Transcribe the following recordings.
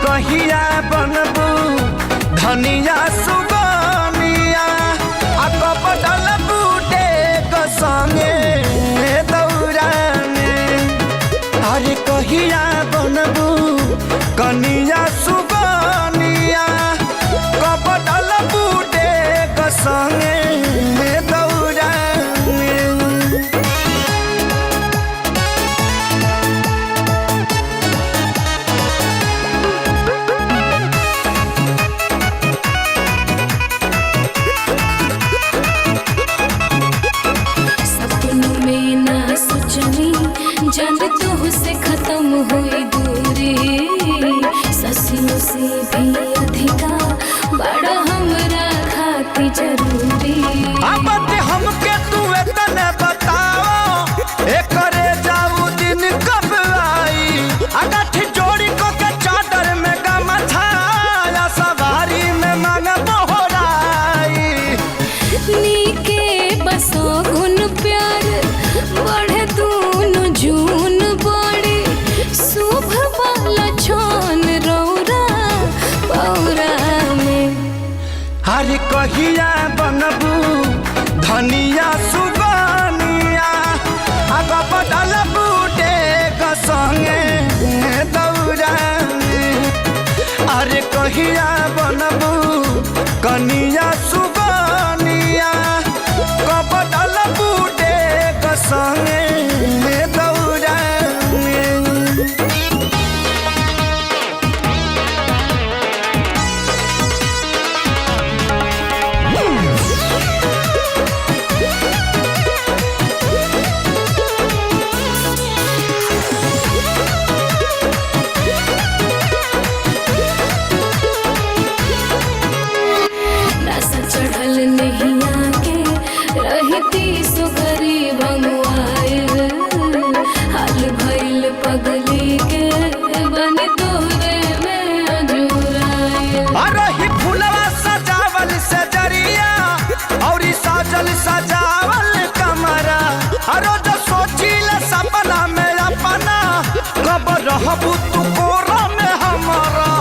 कहिया बनबू धनिया सुगनिया आ कपटल बूटे क संगे दौराने। अरे कहिया बनबू कनिया सुगनिया कपटल बूटे क संगे जब तू से खत्म हुई दूरी ससियों से भी अधिका बड़ा हमरा खाती जरूरी। अब हमके तू इतने बताओ एकरे जाऊ दिन कब आई। अगठ जोड़ी को के चादर में गमछाया सवारी में मांग बोहराई। नीके बसो गुन प्यार बढ़े दूनो जून बड़ी शुभ वाला छोन रौरा पौरा में। हर कहिया बनबू धनिया सुगनिया आगा बदल बूटे क संगे दौरानी। अरे कहिया बनबू कनिया सुगनिया कपटल बूटे क संगे चढ़ल नहीं आके रहती सो गरीब हाल भइल पगली के बन तोरे में अजूराए। अरे फुलवा सजावल सजरिया और साजल सजावल कमरा। अरे जो सोचिल सपना में अपना कब रहबू तू कोरा में हमारा।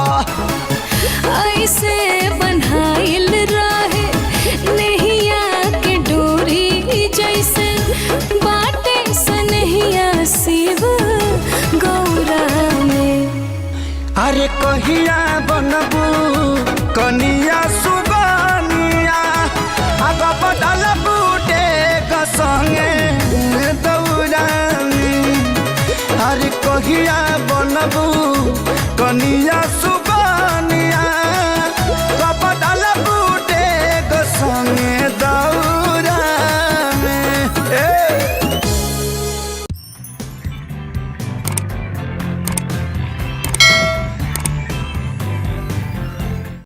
ऐसे बन्हाइल रहे नैया के डोरी जैसे बाटे सनहिया शिव गौरा में। अरे कहिया बनबू कनिया सुगनिया आगा बदल बूटे क संगे दौरानी। अरे कहिया बनबू